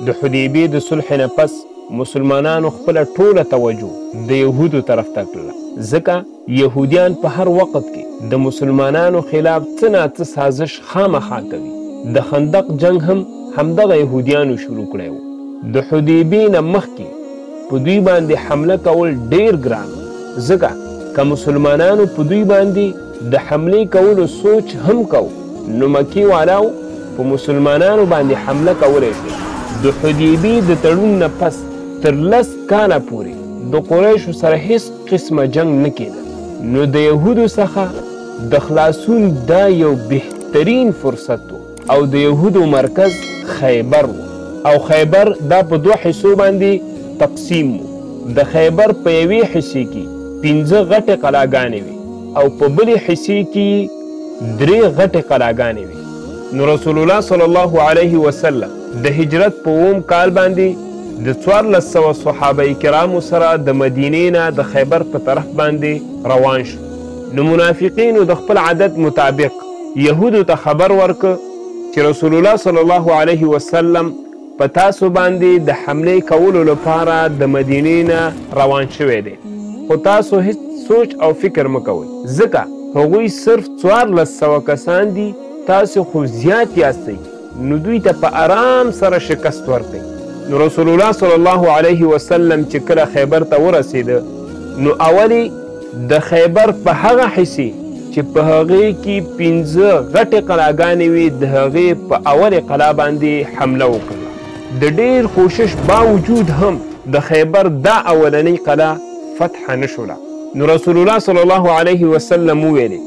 د حدیبیې د صلح نه پس مسلمانانو خپله ټوله توجه د یهودو طرف ته کړله، ځکه یهودیان په هر وخت کې د مسلمانانو خلاف څه ناڅه سازش خامخا کوي. د خندق جنگ هم همدغه یهودیانو شروع کړی و. د حدیبیې نه مخکې په دوی باندې حمله کول ډیر ګران، ځکه که مسلمانانو په دوی باندې د حملې کولو سوچ هم کو نو مکې والاو په مسلمانانو باندې حمله کولی شي. د حدیبیې د تړون نه پس تر 10 کاله پورې د قریشو سره هیڅ قسمه جنگ نه کېده، نو د یهودو څخه د خلاصون دا یو بهترین فرصت و او د یهودو مرکز خیبر و، او خیبر دا په 2 حصو باندې تقسیم و. د خیبر په یوې حصې کې 15 غټې قلاګانې وي او په بلې حصې کې 3 غټې قلاګانې وي. نو رسول الله صلی الله علیه وسلم د هجرت په 9 کال باندې د 1400 صحابه کرامو سره د مدینې نه د خیبر په طرف باندې روان شو. نو منافقینو د خپل عادت مطابق یهودو ته خبر ورکړ چې رسول الله صلی الله علیه وسلم په تاسو باندې د حملې کولو لپاره د مدینې نه روان شوی دی، خو تاسو هیڅ سوچ او فکر مه کوئ، ځکه هغوی صرف 1400 کسان دي، تاسو خو زیات یاستئ، نو دوی ته په آرام سره شکست ورکئ. نو رسول الله صلی الله علیه وسلم چې کله خیبر ته ورسېده، نو اولې د خیبر په هغه حصې چې په هغې کې 15 غټې قلاګانې وي د هغې په اولې قلا باندې حمله وکړه. د ډېر کوشش باوجود هم د خیبر دا اولنۍ قلا فتح نه شوله. نو رسول الله صلی الله علیه وسلم وویلې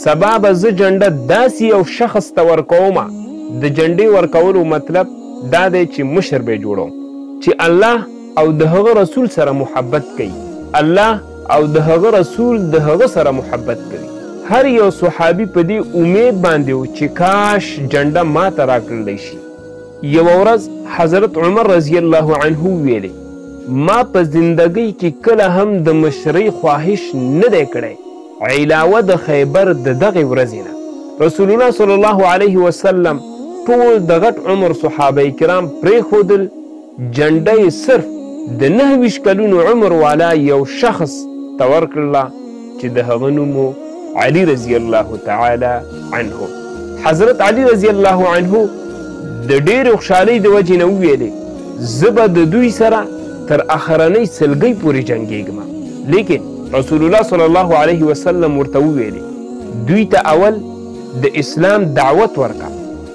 سبا به زه جنډه داسې یو شخص ته ورکومه، د جنډې ورکولو مطلب دا دی چې مشر به جوړوم چې الله او د هغه رسول سره محبت کوي، الله او د هغه رسول د هغه سره محبت کوي. هر یو صحابي په دې امید باندې و چې کاش جنډه ماته راکړلی شي. یوه ورځ حضرت عمر رضی الله عنه ویلې ما په زندګۍ کې کله هم د مشرۍ خواهش نه دی کړی علاوه د خیبر د دغې ورځې نه. رسول الله صلی الله علیه وسلم ټول د غټ عمر صحابه کرام پرېښودل، جنډه یې صرف د 29 کلونو عمر والا یو شخص ته ورکړله چې د هغه نوم علي رضی الله تعالی عنه. حضرت علي رضی الله عنه د ډېرې خوشحالۍ د وجې نه وویلې زه به د دوی سره تر اخرنۍ سلګۍ پورې جنګېږم، لیکن رسول الله صلی الله علیه وسلم ورته وویلې دوی ته اول د اسلام دعوت ورکړه،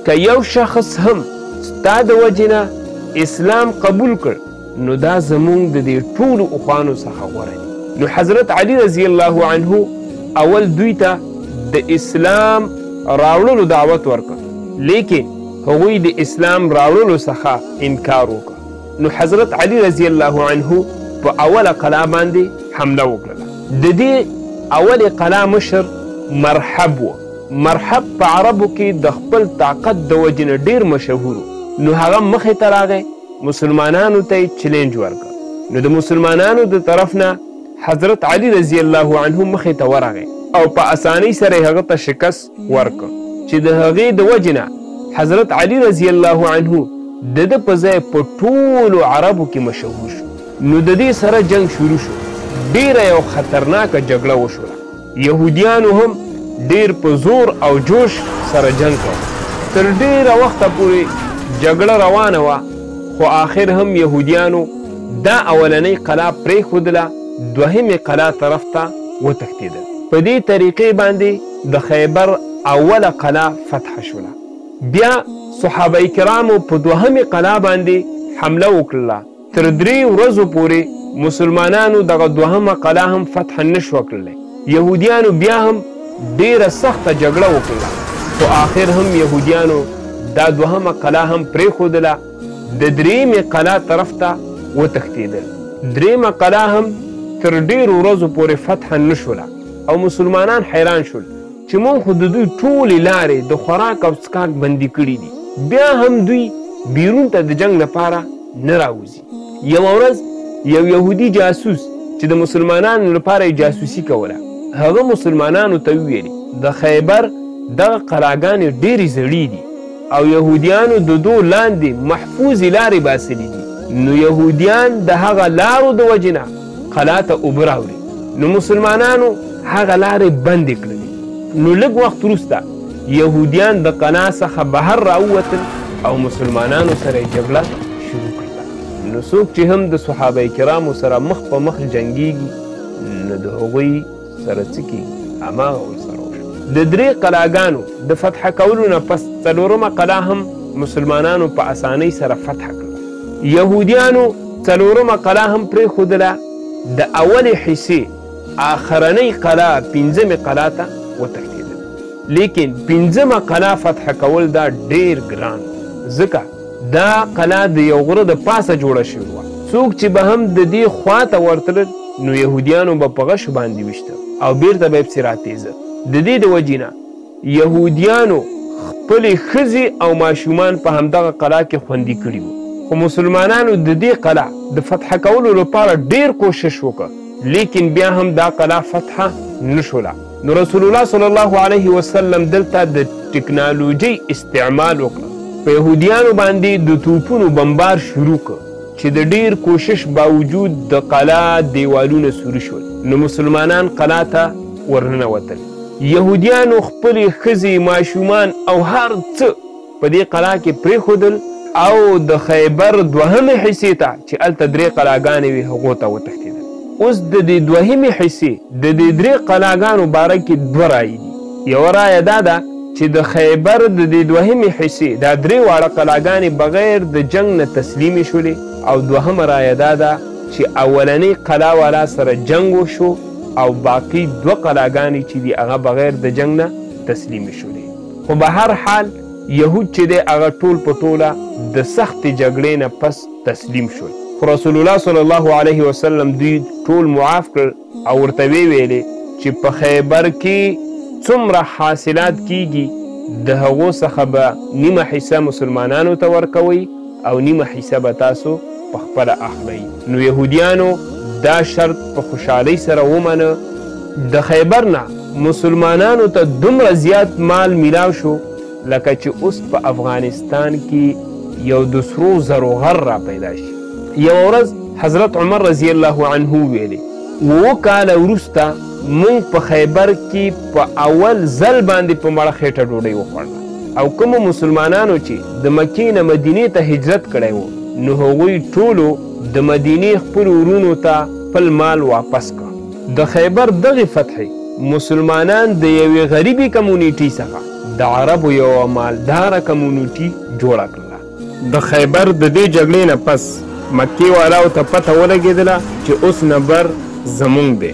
که یو شخص هم ستا د وجې نه اسلام قبول کړ نو دا زمونږ د دې ټولو اخوانو څخه غوره دي. نو حضرت علي رضی الله عنه اول دوی ته د اسلام راوړلو دعوت ورکړ، لیکن هغوی د اسلام راوړلو څخه انکار وکړ. نو حضرت علي رضی الله عنه په اوله قلا باندې حمله وکړله. د دې اولې قلا مشر مرحب و. مرحب په عربو کې د خپل طاقت د وجې نه ډېر مشهور و. نو هغه مخې ته راغی، مسلمانانو ته یې چلینج ورکړ. نو د مسلمانانو د طرف نه حضرت علي رضی الله عنه مخې ته ورغی او په اسانۍ سره یې هغه ته شکست ورکړ چې د هغې د وجې نه حضرت علي رضی الله عنه د ده په ځای په ټولو عربو کې مشهور شو. نو د دې سره جنگ شروع شو. ډېره یو خطرناکه جګړه وشوله. یهودیانو هم ډېر په زور او جوش سره جنگ کوه. تر ډېره وخته پورې جګړه روانه وه، خو آخر هم یهودیانو دا اولنۍ قلا پرېښودله، دوهمې قلا طرف ته وتښتېدل. په دې طریقې باندې د خیبر اوله قلا فتح شوله. بیا صحابه کرامو په دوهمې قلا باندې حمله وکړله. تر 3 ورځو پورې مسلمانانو دغه دوهمه قلا هم فتح نه شوه کړلی. یهودیانو بیا هم ډېره سخته جګړه وکړله، خو آخر هم یهودیانو دا دوهمه قلا هم پرېښودله، د 3مې قلا طرف ته وتښتېدل. 3مه قلا هم تر ډېرو ورځو پورې فتح نه شوله او مسلمانان حیران شول چې مونږ خو د دوی ټولې لارې د خوراک او څښاک بندي کړي دي، بیا هم دوی بیرون ته د جنګ لپاره نه راوځي. یوه ورځ یو یهودي جاسوس چې د مسلمانانو لپاره یې جاسوسي کوله، هغه مسلمانانو ته وویلې د خیبر دغه قلاګانې ډېرې زړې دي، او یهودیانو د دو لاندې محفوظې لارې باسلي دي نو یهودیان د هغه لارو د وجې نه قلا ته اوبه راوړي نو مسلمانانو هغه لارې بندې کړلې نو لږ وخت وروسته یهودیان د قلا څخه بهر راووتل او مسلمانانو سره یې جګړه شروع کړله نو څوک چې هم د صحابه کرامو سره مخ په مخ جنګیږي نو د هغوی سره څه کېږي هماغه ورسره وشو د درې قلاګانو د فتح کولو نه پس څلورمه قلا هم مسلمانانو په اسانۍ سره فتح کړله یهودیانو څلورمه قلا هم پرېښودله د اولې حصې آخرنۍ قلا پنځمې قلا ته وتښتېدل لیکن پنځمه قلا فتح کول دا ډېر ګران ځکه دا قلا د یو غره د پاسه جوړه شوې وه څوک چې به هم د دې خواته ورتلل نو یهودیانو به په غشو باندې ویشته او بیرته به یې پسې راتېزه د دې د وجې نه یهودیانو خپلې ښځې او ماشومان په همدغه قلا کې خوندي کړي وو خو مسلمانانو د دې قلا د فتح کولو لپاره ډېر کوشش وکړ لیکن بیا هم دا قلا فتح نه شوله نو رسول الله صلی الله علیه وسلم دلته د ټکنالوژۍ استعمال وکړ په یهودیانو باندې د توپونو بمبار شروع کړ چې د ډیر کوشش باوجود د قلا دیوالونه سوري شول نو مسلمانان قلا ته ورننوتل یهودیانو خپلې ښځې ماشومان او هر څه په دې قلا کې پرېښودل او د خیبر دوهمې حصې ته چې هلته درې قلاګانې وې هغو ته وتښتېدل اوس د دې دوهمې حصې د دې درې قلاګانو باره کې دوه رایې دي یوه رایه دا ده چې د خیبر د دې دوهمې حصې دا درې واړه قلاګانې بغیر د جنګ نه تسلیمې شولې او دوهمه رایه دا ده چې اولنۍ قلا والا سره جنګ وشو او باقي دوه قلاګانې چې دي هغه بغیر د جنګ نه تسلیمې شولې خو به هر حال یهود چې دی هغه ټول په ټوله د سختې جګړې نه پس تسلیم شول خو رسول الله صلی الله علیه وسلم دوی ټول معاف کړ او ورته ویلې چې په خیبر کې څومره حاصلات کیږي د هغو څخه به نیمه حصه مسلمانانو ته ورکوئ او نیمه حصه به تاسو په خپله اخلئ نو یهودیانو دا شرط په خوشحالۍ سره ومنه د خیبر نه مسلمانانو ته دومره زیات مال میلاو شو لکه چې اوس په افغانستان کې یو د سرو زرو غر را پیدا شي یوه ورځ حضرت عمر رضی الله عنه ویلې 7 کاله وروسته موږ په خیبر کې په اول ځل باندې په مړه خېټه ډوډۍ وخوړله او کومو مسلمانانو چې د مکې نه مدینې ته هجرت کړی و نو هغوی ټولو د مدینې خپلو ورونو ته خپل مال واپس کړ د خیبر دغې فتحې مسلمانان د یوې غریبې کمیونټي څخه د عربو یوه مالداره کمیونټي جوړه کړله د خیبر د دې جګړې نه پس مکې والاو ته پته ولګېدله چې اوس نبر زموږ دی